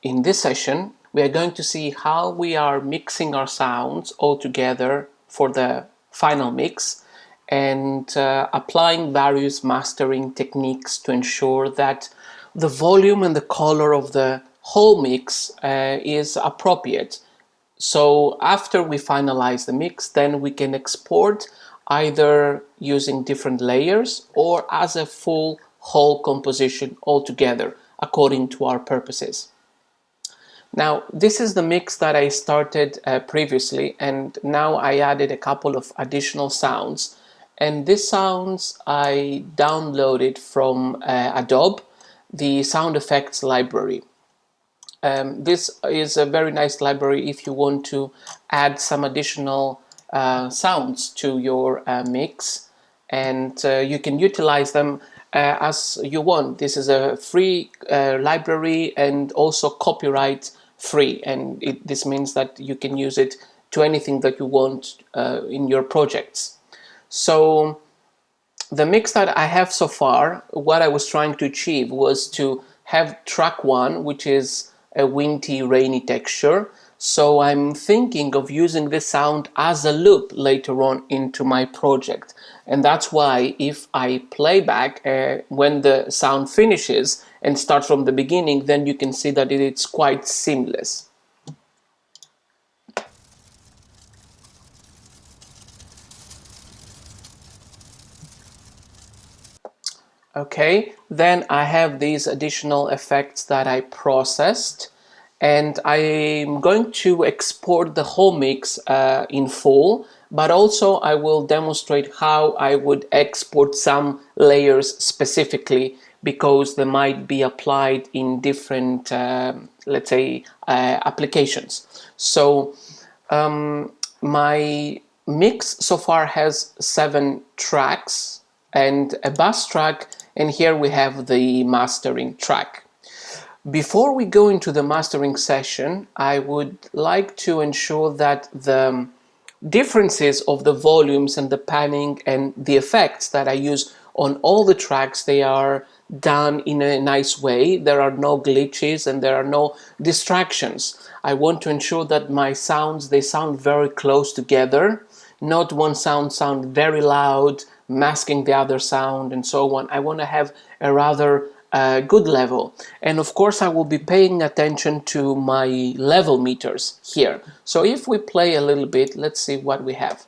In this session, we are going to see how we are mixing our sounds all together for the final mix and applying various mastering techniques to ensure that the volume and the color of the whole mix is appropriate. So after we finalize the mix, then we can export either using different layers or as a full whole composition altogether according to our purposes. Now, this is the mix that I started previously, and now I added a couple of additional sounds. And these sounds I downloaded from Adobe, the sound effects library. This is a very nice library if you want to add some additional sounds to your mix, and you can utilize them as you want. This is a free library and also copyright free, and this means that you can use it to anything that you want in your projects. So the mix that I have so far, what I was trying to achieve was to have track 1, which is a windy, rainy texture. So I'm thinking of using this sound as a loop later on into my project. And that's why if I play back when the sound finishes and start from the beginning, then you can see that it's quite seamless. Okay, then I have these additional effects that I processed, and I'm going to export the whole mix in full, but also I will demonstrate how I would export some layers specifically because they might be applied in different, let's say, applications. So my mix so far has 7 tracks and a bass track, and here we have the mastering track. Before we go into the mastering session, I would like to ensure that the differences of the volumes and the panning and the effects that I use on all the tracks, they are done in a nice way. There are no glitches and there are no distractions. I want to ensure that my sounds, they sound very close together, not one sound very loud, masking the other sound and so on. I want to have a rather good level, and of course I will be paying attention to my level meters here. So if we play a little bit, let's see what we have.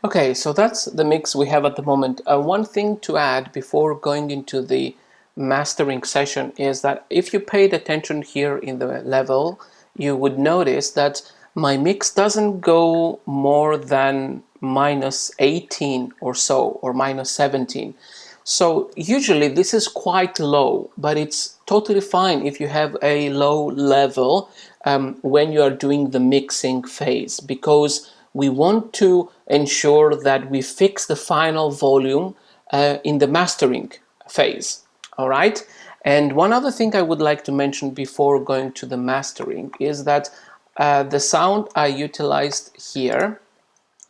Okay, so that's the mix we have at the moment. One thing to add before going into the mastering session is that if you paid attention here in the level, you would notice that my mix doesn't go more than -18 or so, or -17. So usually this is quite low, but it's totally fine if you have a low level when you are doing the mixing phase, because we want to ensure that we fix the final volume in the mastering phase. All right. And one other thing I would like to mention before going to the mastering is that the sound I utilized here,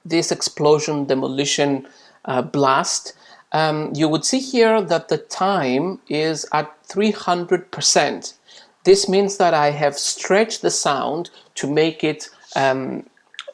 this explosion demolition blast, you would see here that the time is at 300%. This means that I have stretched the sound to make it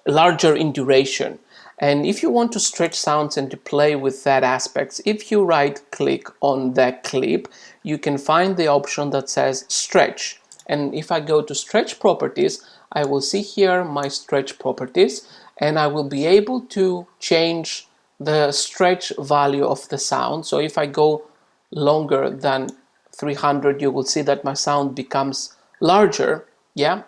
larger in duration. And if you want to stretch sounds and to play with that aspects, if you right click on that clip, you can find the option that says stretch. And if I go to stretch properties, I will see here my stretch properties, and I will be able to change the stretch value of the sound. So if I go longer than 300, you will see that my sound becomes larger, yeah,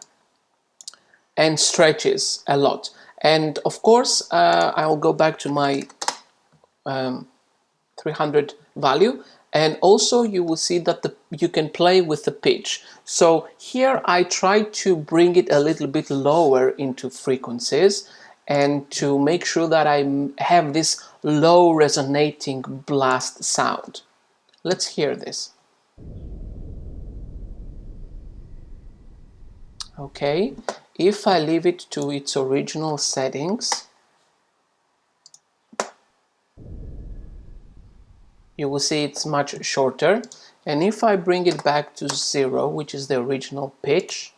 and stretches a lot. And of course, I'll go back to my 300 value, and also you will see that you can play with the pitch. So here I try to bring it a little bit lower into frequencies and to make sure that I have this low resonating blast sound. Let's hear this. Okay, if I leave it to its original settings, you will see it's much shorter. And if I bring it back to 0, which is the original pitch,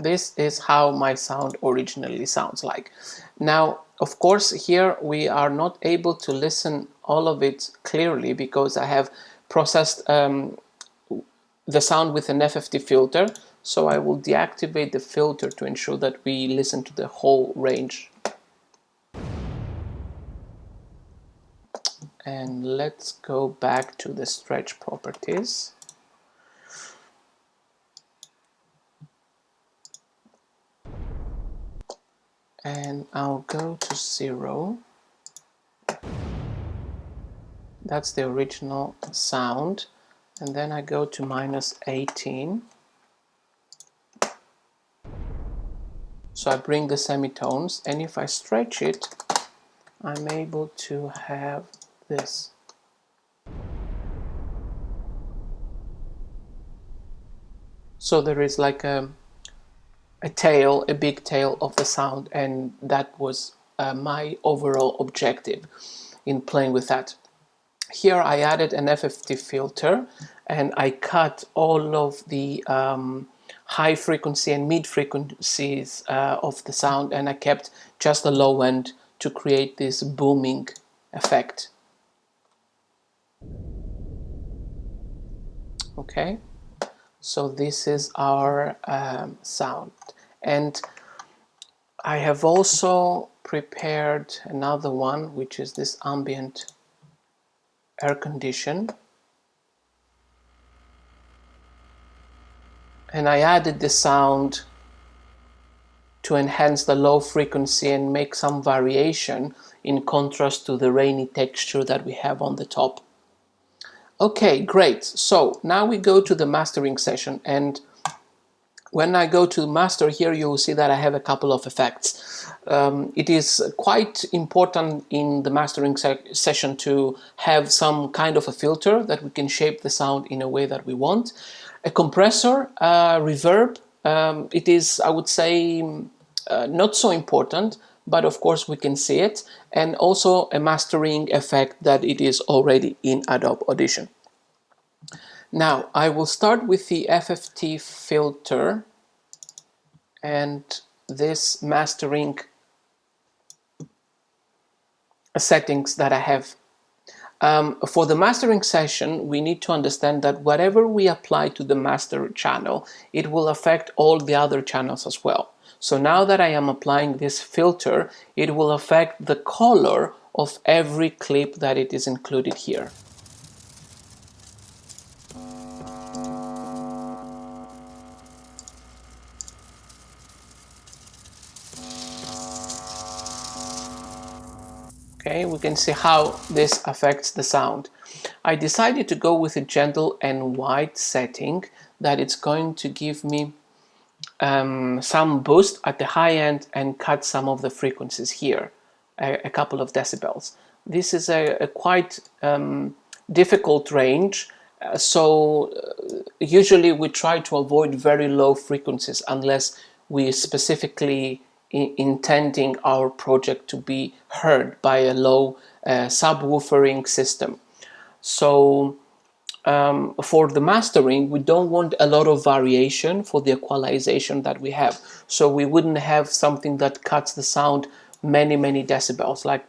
this is how my sound originally sounds like. Now, of course, here we are not able to listen all of it clearly because I have processed the sound with an FFT filter. So I will deactivate the filter to ensure that we listen to the whole range. And let's go back to the stretch properties. And I'll go to 0. That's the original sound. And then I go to -18. So I bring the semitones, and if I stretch it, I'm able to have this. So there is like a tail, a big tail of the sound, and that was my overall objective in playing with that. Here I added an FFT filter, and I cut all of the high frequency and mid frequencies of the sound, and I kept just the low end to create this booming effect. Okay, so this is our sound, and I have also prepared another one, which is this ambient air condition, and I added the sound to enhance the low frequency and make some variation in contrast to the rainy texture that we have on the top. Okay, great. So now we go to the mastering session, and when I go to master here, you will see that I have a couple of effects. It is quite important in the mastering session to have some kind of a filter that we can shape the sound in a way that we want. A compressor, reverb, it is, I would say, not so important, but of course we can see it, and also a mastering effect that it is already in Adobe Audition. Now I will start with the FFT filter and this mastering settings that I have. For the mastering session, we need to understand that whatever we apply to the master channel, it will affect all the other channels as well. So now that I am applying this filter, it will affect the color of every clip that it is included here. Okay, we can see how this affects the sound. I decided to go with a gentle and white setting that it's going to give me some boost at the high end and cut some of the frequencies here, a couple of decibels. This is a quite difficult range, so usually we try to avoid very low frequencies unless we specifically intending our project to be heard by a low subwoofering system. So for the mastering, we don't want a lot of variation for the equalization that we have. So we wouldn't have something that cuts the sound many decibels, like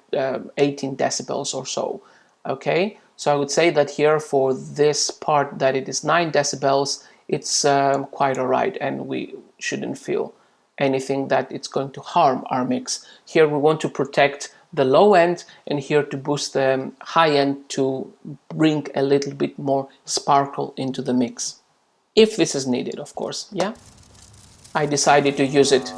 18 decibels or so. Okay, So I would say that here for this part that it is 9 decibels, it's quite alright, and we shouldn't feel anything that it's going to harm our mix. Here we want to protect the low end, and here to boost the high end to bring a little bit more sparkle into the mix. If this is needed, of course, yeah. I decided to use it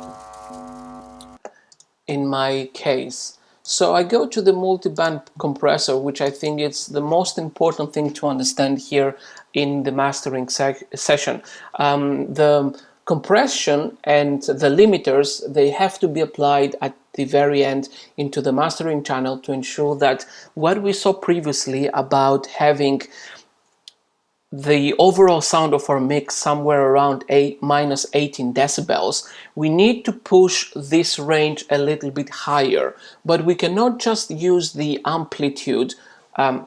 in my case. So I go to the multi-band compressor, which I think is the most important thing to understand here in the mastering session. The compression and the limiters, they have to be applied at the very end into the mastering channel to ensure that what we saw previously about having the overall sound of our mix somewhere around minus 18 decibels, we need to push this range a little bit higher. But we cannot just use the amplitude,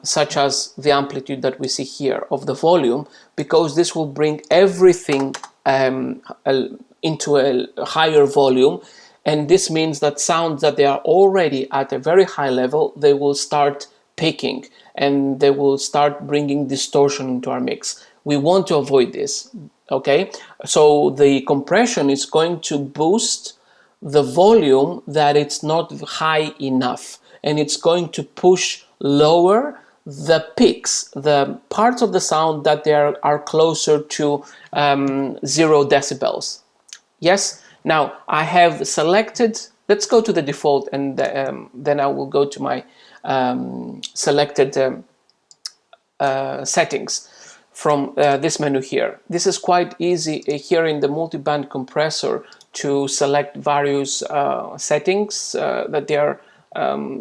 such as the amplitude that we see here of the volume, because this will bring everything into a higher volume. And this means that sounds that they are already at a very high level, they will start picking, and they will start bringing distortion into our mix. We want to avoid this, okay? So the compression is going to boost the volume that it's not high enough, and it's going to push lower the peaks, the parts of the sound that they are closer to 0 decibels. Yes? Now I have selected, let's go to the default, and then I will go to my selected settings from this menu here. This is quite easy here in the multi-band compressor to select various settings that they are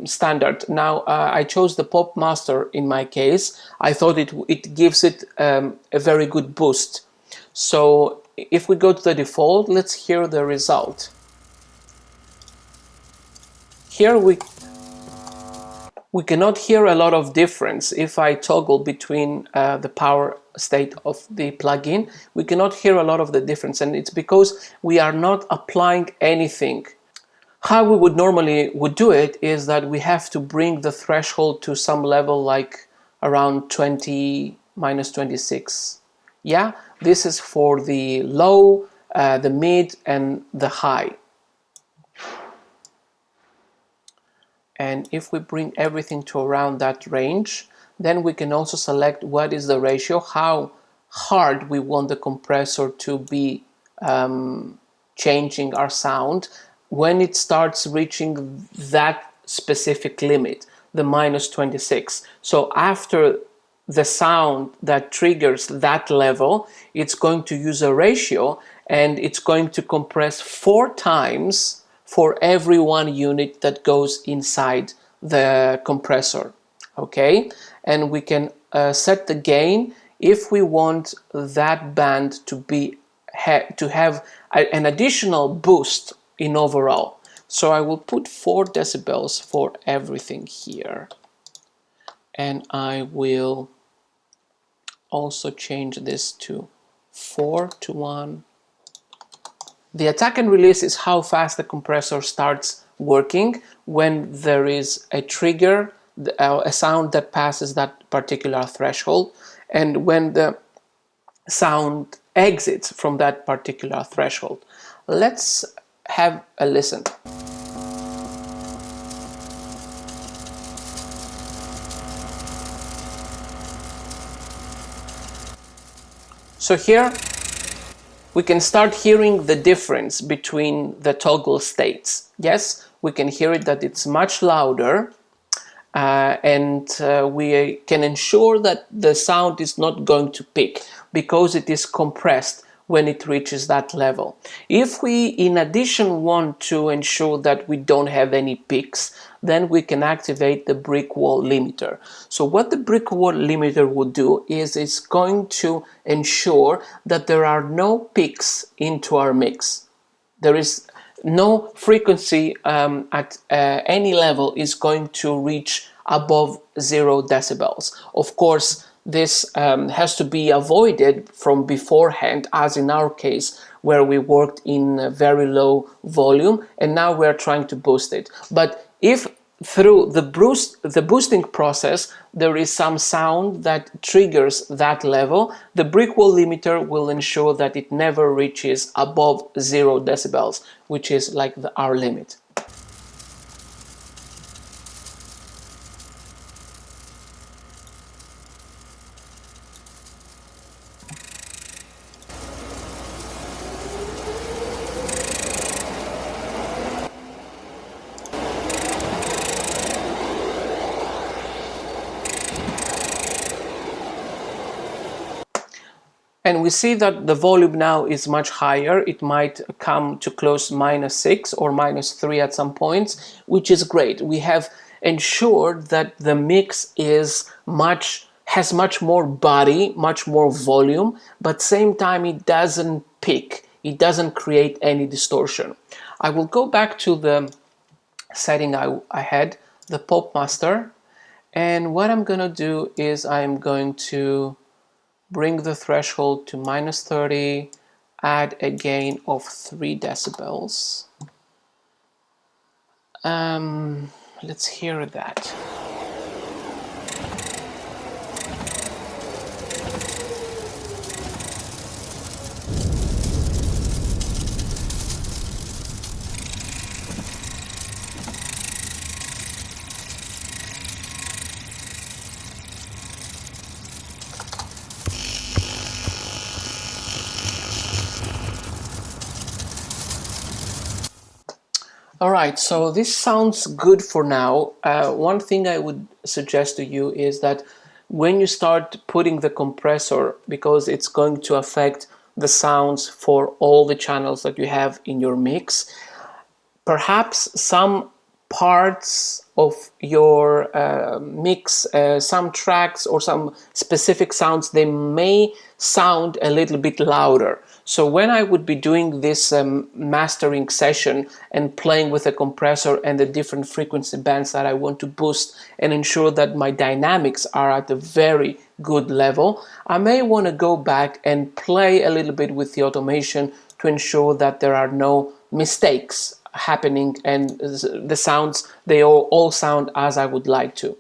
standard. Now I chose the pop master in my case. I thought it gives it a very good boost. So if we go to the default, let's hear the result. Here we cannot hear a lot of difference. If I toggle between the power state of the plugin, we cannot hear a lot of the difference, and it's because we are not applying anything. How we would normally do it is that we have to bring the threshold to some level like around 20 minus 26. Yeah, this is for the low, the mid, and the high. And if we bring everything to around that range, then we can also select what is the ratio, how hard we want the compressor to be changing our sound when it starts reaching that specific limit, the minus 26. So after the sound that triggers that level, it's going to use a ratio, and it's going to compress 4 times for every 1 unit that goes inside the compressor, okay? And we can set the gain if we want that band to be to have an additional boost in overall. So I will put 4 decibels for everything here, and I will also change this to 4 to 1. The attack and release is how fast the compressor starts working when there is a trigger, a sound that passes that particular threshold, and when the sound exits from that particular threshold. Let's have a listen. So here we can start hearing the difference between the toggle states. Yes, we can hear it that it's much louder, and we can ensure that the sound is not going to pick because it is compressed when it reaches that level. If we in addition want to ensure that we don't have any peaks, then we can activate the brick wall limiter. So what the brick wall limiter will do is it's going to ensure that there are no peaks into our mix. There is no frequency at any level is going to reach above 0 decibels. Of course, this has to be avoided from beforehand, as in our case, where we worked in a very low volume, and now we're trying to boost it. But if through the boosting process, there is some sound that triggers that level. The brick wall limiter will ensure that it never reaches above 0 decibels, which is like our limit. And we see that the volume now is much higher. It might come to close -6 or -3 at some points, which is great. We have ensured that the mix has much more body, much more volume, but same time it doesn't peak. It doesn't create any distortion. I will go back to the setting I had, the Pop Master, and what I'm gonna do is I'm going to bring the threshold to -30, add a gain of 3 decibels. Let's hear that. All right, so this sounds good for now. One thing I would suggest to you is that when you start putting the compressor, because it's going to affect the sounds for all the channels that you have in your mix, perhaps some parts of your mix, some tracks or some specific sounds, they may sound a little bit louder. So when I would be doing this mastering session and playing with a compressor and the different frequency bands that I want to boost and ensure that my dynamics are at a very good level, I may want to go back and play a little bit with the automation to ensure that there are no mistakes happening and the sounds, they all sound as I would like to.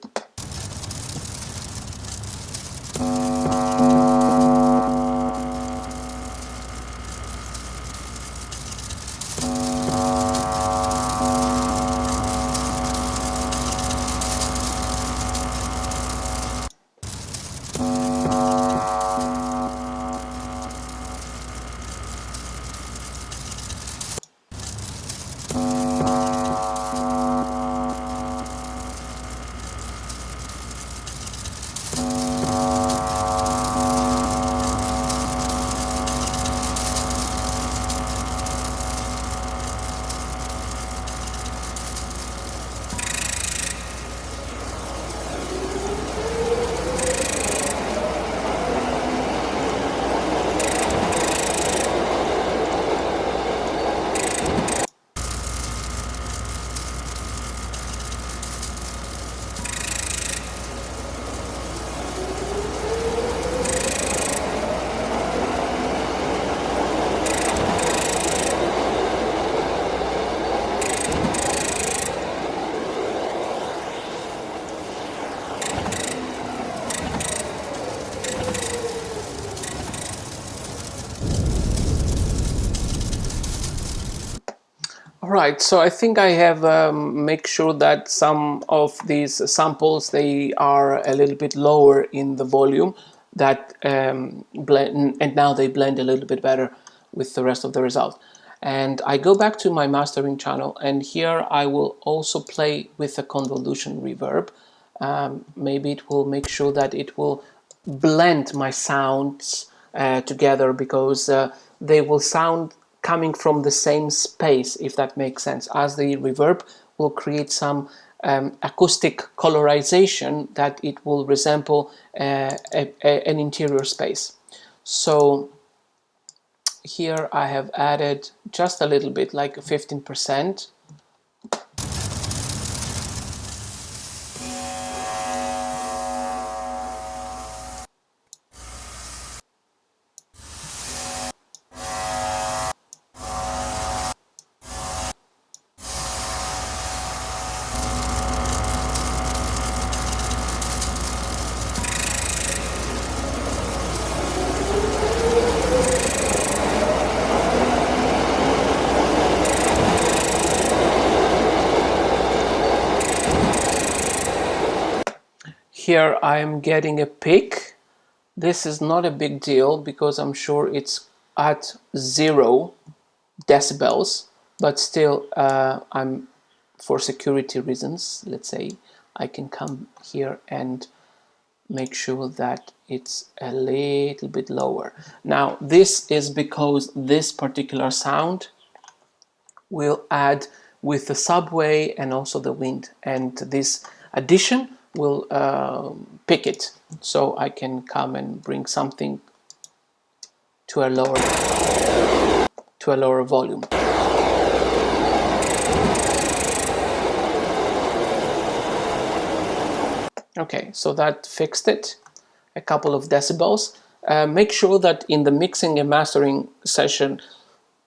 Right, so I think I have make sure that some of these samples, they are a little bit lower in the volume, that blend, and now they blend a little bit better with the rest of the result. And I go back to my mastering channel, and here I will also play with the convolution reverb. Maybe it will make sure that it will blend my sounds together, because they will sound coming from the same space, if that makes sense, as the reverb will create some acoustic colorization that it will resemble an interior space. So here I have added just a little bit, like 15%. Here I am getting a peak. This is not a big deal because I'm sure it's at 0 decibels, but still I'm, for security reasons, let's say, I can come here and make sure that it's a little bit lower. Now this is because this particular sound will add with the subway and also the wind, and this addition will pick it, so I can come and bring something to a lower volume. Okay, so that fixed it, a couple of decibels. Make sure that in the mixing and mastering session,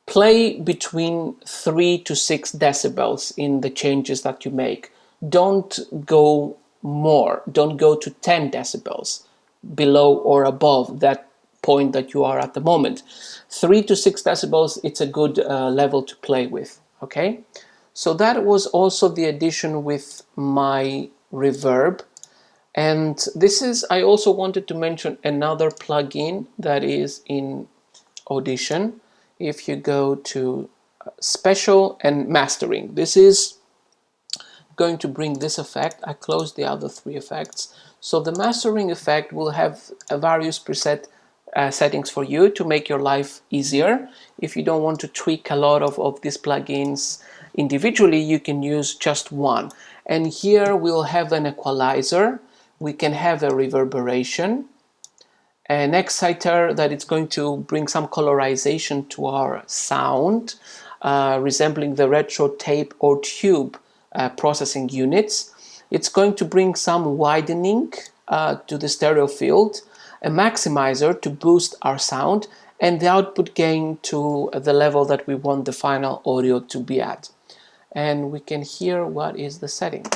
play between 3 to 6 decibels in the changes that you make. Don't go more, don't go to 10 decibels below or above that point that you are at the moment. 3 to 6 decibels, it's a good level to play with, okay? So that was also the addition with my reverb. And this is, I also wanted to mention another plugin that is in Audition. If you go to special and mastering, this is going to bring this effect. I closed the other 3 effects. So the mastering effect will have various preset settings for you to make your life easier. If you don't want to tweak a lot of these plugins individually, you can use just one. And here we'll have an equalizer. We can have a reverberation, an exciter that it's going to bring some colorization to our sound, resembling the retro tape or tube processing units. It's going to bring some widening to the stereo field, a maximizer to boost our sound, and the output gain to the level that we want the final audio to be at. And we can hear what is the setting.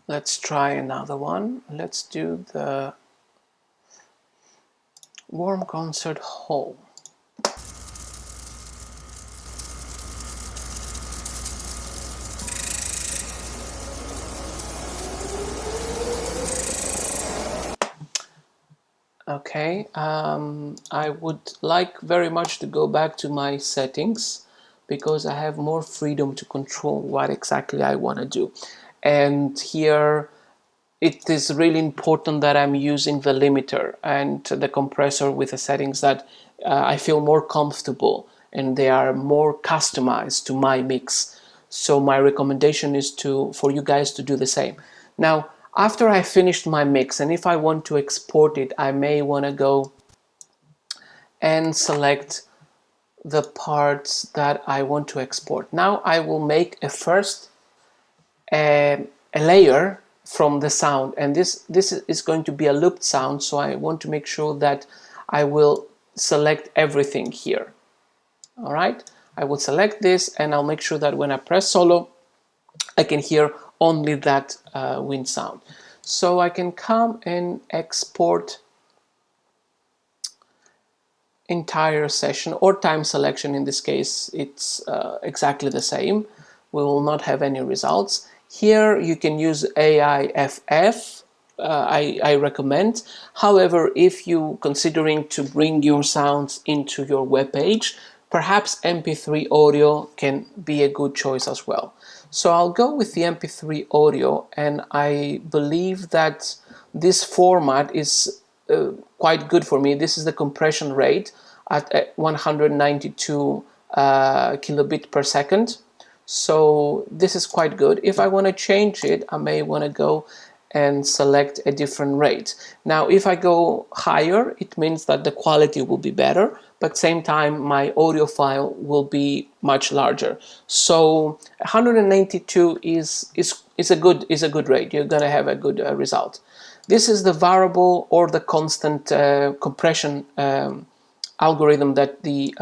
Let's try another one. Let's do the warm concert hall. Okay, I would like very much to go back to my settings because I have more freedom to control what exactly I want to do. And here it is really important that I'm using the limiter and the compressor with the settings that I feel more comfortable and they are more customized to my mix. So my recommendation is for you guys to do the same. Now, after I finished my mix, and if I want to export it, I may want to go and select the parts that I want to export. Now I will make a layer from the sound, and this is going to be a looped sound, so I want to make sure that I will select everything here. All right, I will select this and I'll make sure that when I press solo I can hear only that wind sound. So I can come and export entire session or time selection. In this case it's exactly the same. We will not have any results. Here you can use AIFF, I recommend. However, if you're considering to bring your sounds into your web page, perhaps MP3 audio can be a good choice as well. So I'll go with the MP3 audio, and I believe that this format is quite good for me. This is the compression rate at 192 kilobit per second. So this is quite good. If I want to change it, I may want to go and select a different rate. Now, if I go higher, it means that the quality will be better, but at the same time, my audio file will be much larger. So 192 is a good rate. You're gonna have a good result. This is the variable or the constant compression algorithm that the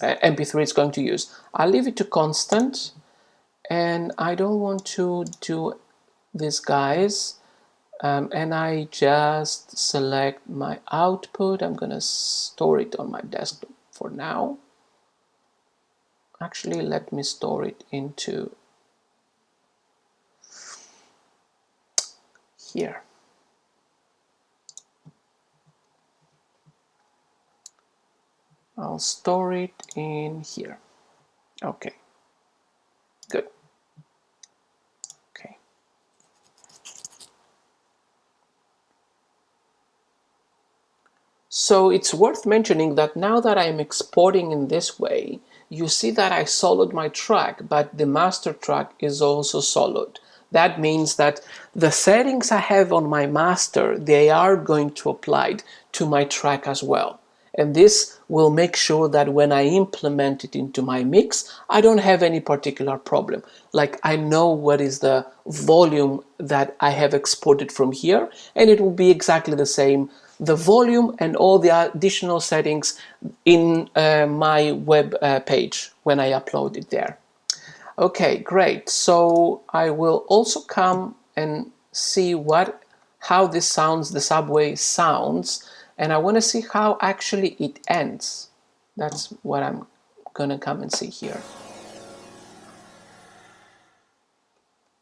MP3 is going to use. I'll leave it to constant, and I don't want to do these guys, and I just select my output. I'm gonna store it on my desktop for now. Actually, let me store it into here. I'll store it in here. Okay, good. Okay. So it's worth mentioning that now that I'm exporting in this way, you see that I soloed my track, but the master track is also soloed. That means that the settings I have on my master, they are going to apply to my track as well. And this will make sure that when I implement it into my mix, I don't have any particular problem. Like, I know what is the volume that I have exported from here, and it will be exactly the same, the volume and all the additional settings in my web page when I upload it there. Okay, great. So I will also come and see how this sounds, the subway sounds, and I want to see how actually it ends. That's what I'm gonna come and see here.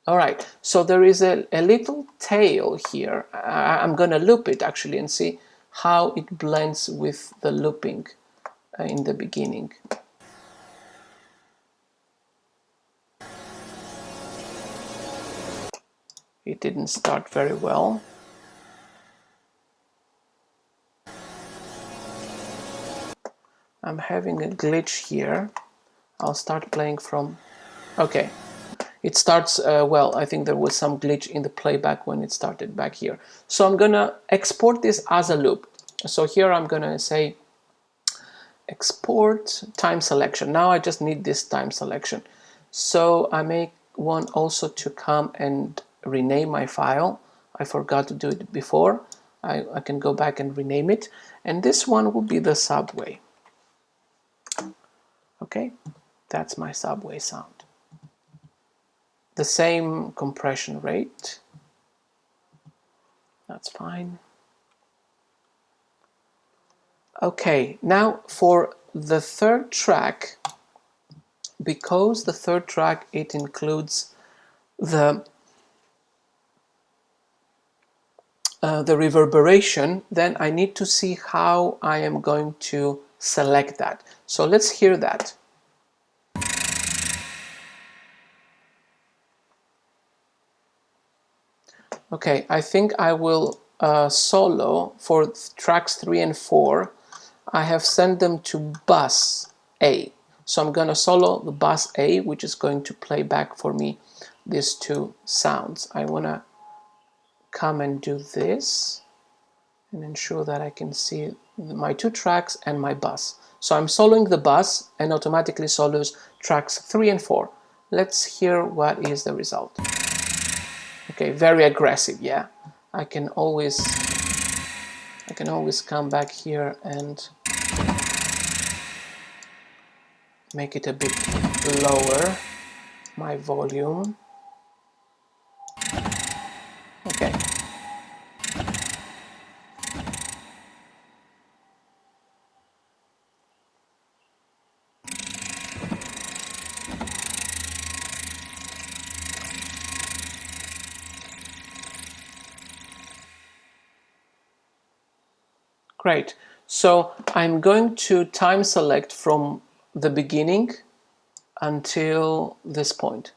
All right, so there is a little tail here. I'm gonna loop it actually and see how it blends with the looping in the beginning. It didn't start very well. I'm having a glitch here. I'll start playing from... Okay, it starts well. I think there was some glitch in the playback when it started back here. So I'm gonna export this as a loop. So here I'm gonna say export time selection. Now I just need this time selection. So I may want also to come and rename my file. I forgot to do it before. I can go back and rename it. And this one will be the subway. Okay, that's my subway sound. The same compression rate. That's fine. Okay, now for the third track, because the third track, it includes the reverberation, then I need to see how I am going to select that. So let's hear that. Okay, I think I will solo for tracks 3 and 4. I have sent them to bus A. So I'm going to solo the bus A, which is going to play back for me these two sounds. I want to come and do this and ensure that I can see my two tracks and my bus. So I'm soloing the bus and automatically solos tracks 3 and 4. Let's hear what is the result. Okay, very aggressive, yeah. I can always come back here and make it a bit lower, my volume. Okay. Great. So I'm going to time select from the beginning until this point.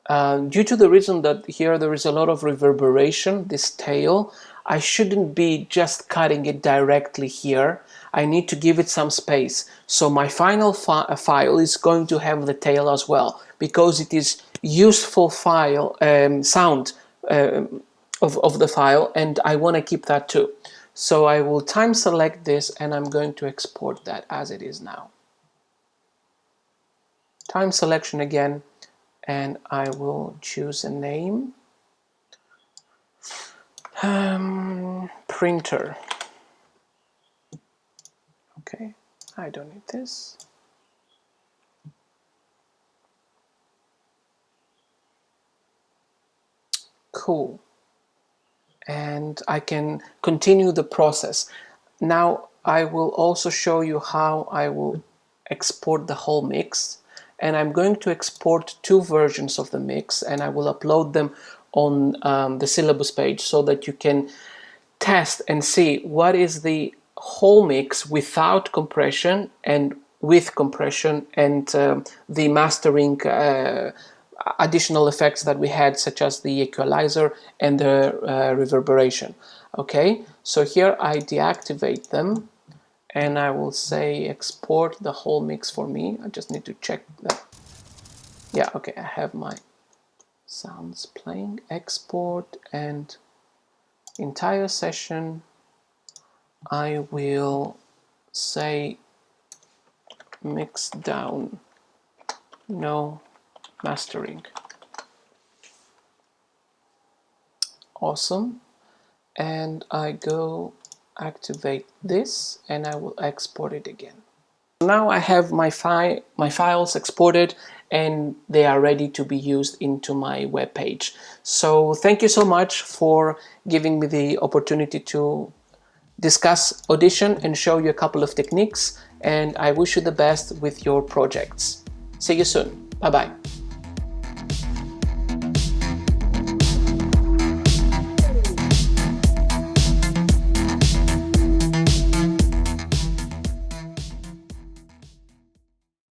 Due to the reason that here there is a lot of reverberation, this tail, I shouldn't be just cutting it directly here. I need to give it some space. So my final file is going to have the tail as well, because it is useful file sound of the file, and I want to keep that too. So I will time select this, and I'm going to export that as it is now. Time selection again, and I will choose a name. Printer. Okay, I don't need this. Cool. And I can continue the process. Now I will also show you how I will export the whole mix, and I'm going to export two versions of the mix, and I will upload them on the syllabus page so that you can test and see what is the whole mix without compression and with compression, and the mastering additional effects that we had, such as the equalizer and the reverberation. Okay, so here I deactivate them, and I will say export the whole mix for me. I just need to check that. Yeah, okay, I have my sounds playing. Export and entire session. I will say mix down, no mastering. Awesome. And I go activate this, and I will export it again. Now I have my files exported, and they are ready to be used into my web page. So thank you so much for giving me the opportunity to discuss Audition and show you a couple of techniques, and I wish you the best with your projects. See you soon. Bye-bye.